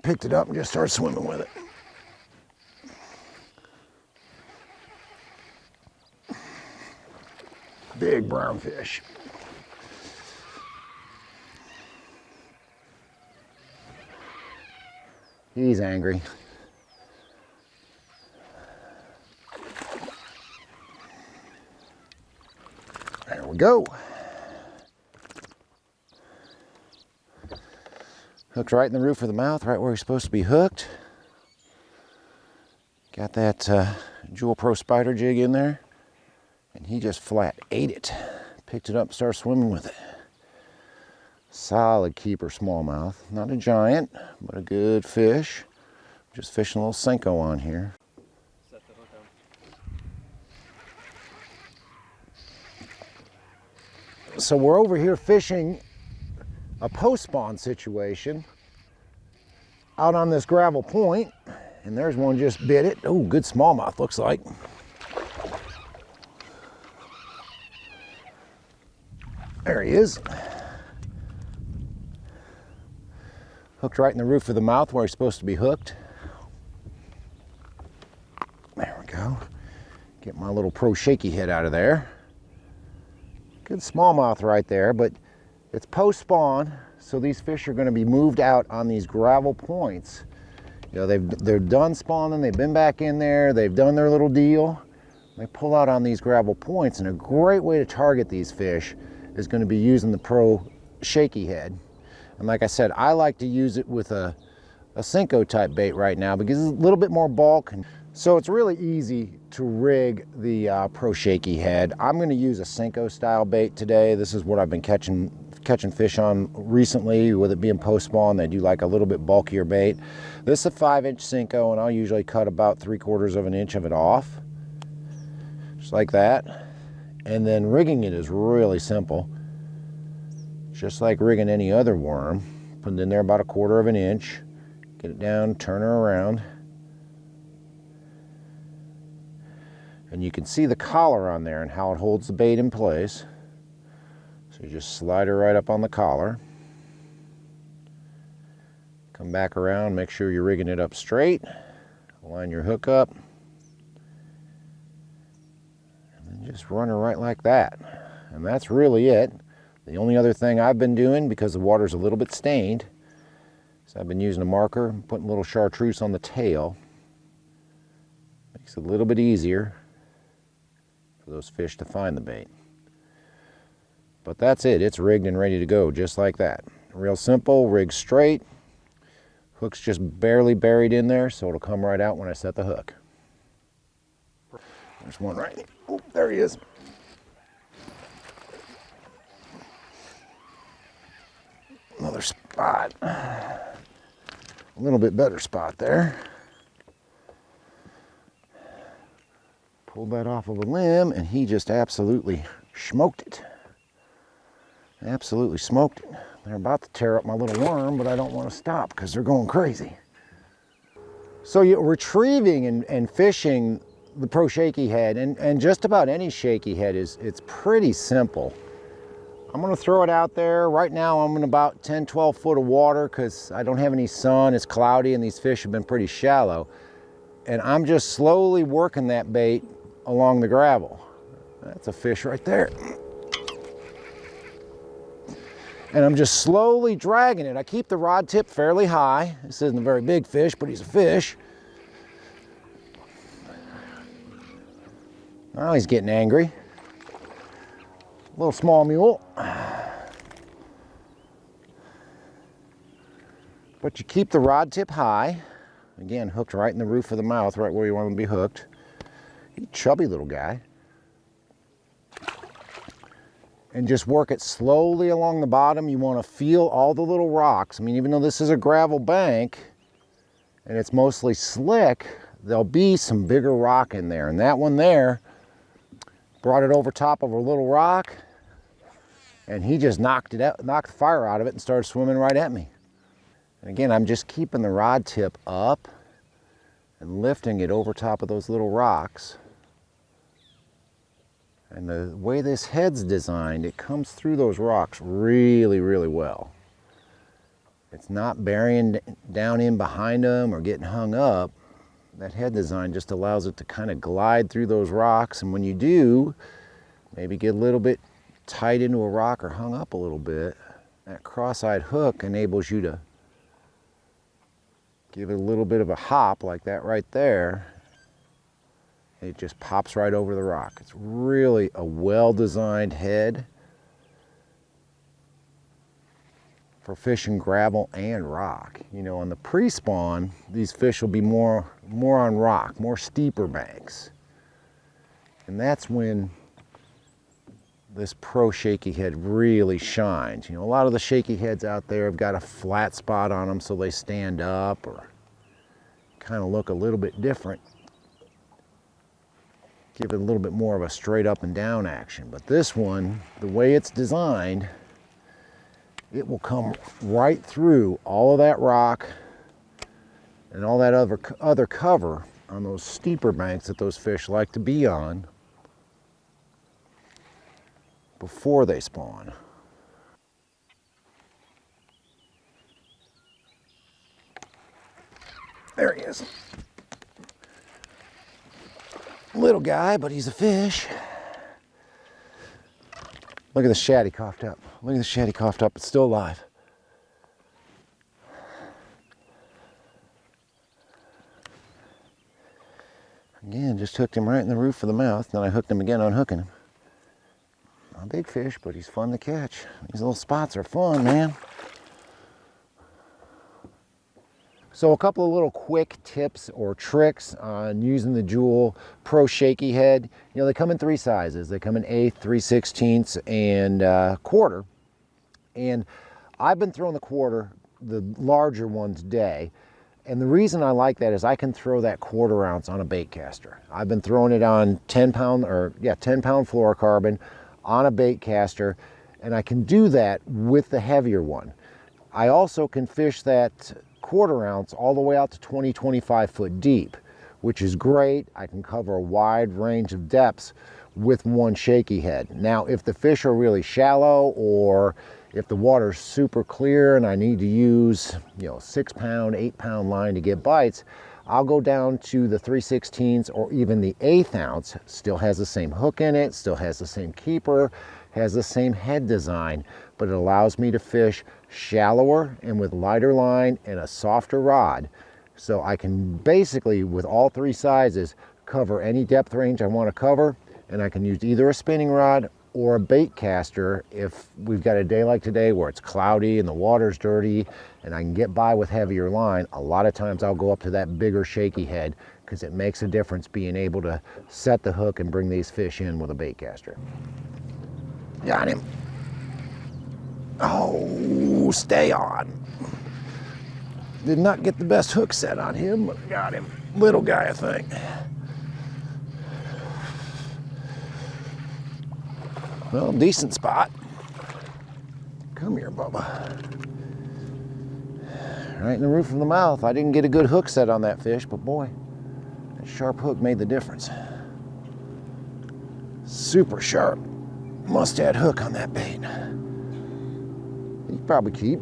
picked it up and just started swimming with it. Big brown fish. He's angry. There we go. Hooked right in the roof of the mouth, right where he's supposed to be hooked. Got that Jewel Pro spider jig in there, and he just flat ate it. Picked it up, started swimming with it. Solid keeper smallmouth. Not a giant, but a good fish. Just fishing a little Senko on here. Set the hook on. So we're over here fishing a post-spawn situation out on this gravel point, and there's one just bit it. Oh, good smallmouth looks like. There he is. Hooked right in the roof of the mouth where he's supposed to be hooked. There we go. Get my little Pro Shakey head out of there. Good smallmouth right there, but it's post-spawn, so these fish are going to be moved out on these gravel points. You know, they're done spawning, they've been back in there, they've done their little deal. They pull out on these gravel points, and a great way to target these fish is going to be using the Pro Shakey head. And like I said, I like to use it with a Senko type bait right now because it's a little bit more bulk. So it's really easy to rig the Pro Shakey head. I'm going to use a Senko style bait today. This is what I've been catching fish on recently, with it being post spawn. They do like a little bit bulkier bait. This is a 5-inch Senko, and I'll usually cut about 3/4 of an inch of it off, just like that. And then rigging it is really simple, just like rigging any other worm. Put it in there about 1/4 of an inch, get it down, turn her around. And you can see the collar on there and how it holds the bait in place. So you just slide her right up on the collar. Come back around, make sure you're rigging it up straight. Line your hook up. And then just run her right like that. And that's really it. The only other thing I've been doing, because the water's a little bit stained, is I've been using a marker, putting a little chartreuse on the tail. Makes it a little bit easier for those fish to find the bait. But that's it. It's rigged and ready to go, just like that. Real simple, rigged straight. Hook's just barely buried in there, so it'll come right out when I set the hook. There's one right here. Oh, there he is. Another spot. A little bit better spot there. Pulled that off of a limb, and he just absolutely smoked it. Absolutely smoked it. They're about to tear up my little worm, but I don't want to stop because they're going crazy. So you're retrieving and fishing the Pro Shakey head, and just about any shaky head, it's pretty simple. I'm going to throw it out there. Right now I'm in about 10-12 foot of water because I don't have any sun. It's cloudy and these fish have been pretty shallow. And I'm just slowly working that bait along the gravel. That's a fish right there. And I'm just slowly dragging it. I keep the rod tip fairly high. This isn't a very big fish, but he's a fish. Now he's getting angry. Little small mule. But you keep the rod tip high. Again, hooked right in the roof of the mouth, right where you want him to be hooked. He's a chubby little guy. And just work it slowly along the bottom. You want to feel all the little rocks. I mean, even though this is a gravel bank and it's mostly slick, there'll be some bigger rock in there. And that one there brought it over top of a little rock, and he just knocked it out, knocked the fire out of it and started swimming right at me. And again, I'm just keeping the rod tip up and lifting it over top of those little rocks. And the way this head's designed, it comes through those rocks really, really well. It's not burying down in behind them or getting hung up. That head design just allows it to kind of glide through those rocks, and when you do, maybe get a little bit tight into a rock or hung up a little bit, that cross-eyed hook enables you to give it a little bit of a hop like that right there. It just pops right over the rock. It's really a well-designed head for fishing gravel and rock. You know, on the pre-spawn, these fish will be more on rock, more steeper banks. And that's when this pro shaky head really shines. You know, a lot of the shaky heads out there have got a flat spot on them so they stand up or kind of look a little bit different. Give it a little bit more of a straight up and down action. But this one, the way it's designed, it will come right through all of that rock and all that other cover on those steeper banks that those fish like to be on before they spawn. There he is. Little guy, but he's a fish. Look at the shad he coughed up. Look at the shad he coughed up. It's still alive. Again, just hooked him right in the roof of the mouth. Then I hooked him again, unhooking him. Not a big fish, but he's fun to catch. These little spots are fun, man. So a couple of little quick tips or tricks on using the Jewel Pro Shaky Head. You know, they come in 3 sizes. They come in 1/8, 3/16, and quarter. And I've been throwing the quarter, the larger one today. And the reason I like that is I can throw that 1/4 ounce on a bait caster. I've been throwing it on 10-pound fluorocarbon on a bait caster, and I can do that with the heavier one. I also can fish that 1/4 ounce all the way out to 20-25 foot deep, which is great. I can cover a wide range of depths with one shaky head. Now, if the fish are really shallow, or if the water's super clear and I need to use, you know, 6-pound, 8-pound line to get bites, I'll go down to the 3/16 or even the 1/8 ounce. Still has the same hook in it, still has the same keeper, has the same head design, but it allows me to fish shallower and with lighter line and a softer rod. So I can basically, with all 3 sizes, cover any depth range I want to cover, and I can use either a spinning rod or a bait caster if we've got a day like today where it's cloudy and the water's dirty and I can get by with heavier line. A lot of times I'll go up to that bigger shaky head because it makes a difference being able to set the hook and bring these fish in with a bait caster. Got him. Oh, stay on. Did not get the best hook set on him, but got him. Little guy, I think. Well, decent spot. Come here, Bubba. Right in the roof of the mouth. I didn't get a good hook set on that fish, but boy, that sharp hook made the difference. Super sharp mustad hook on that bait. You probably keep.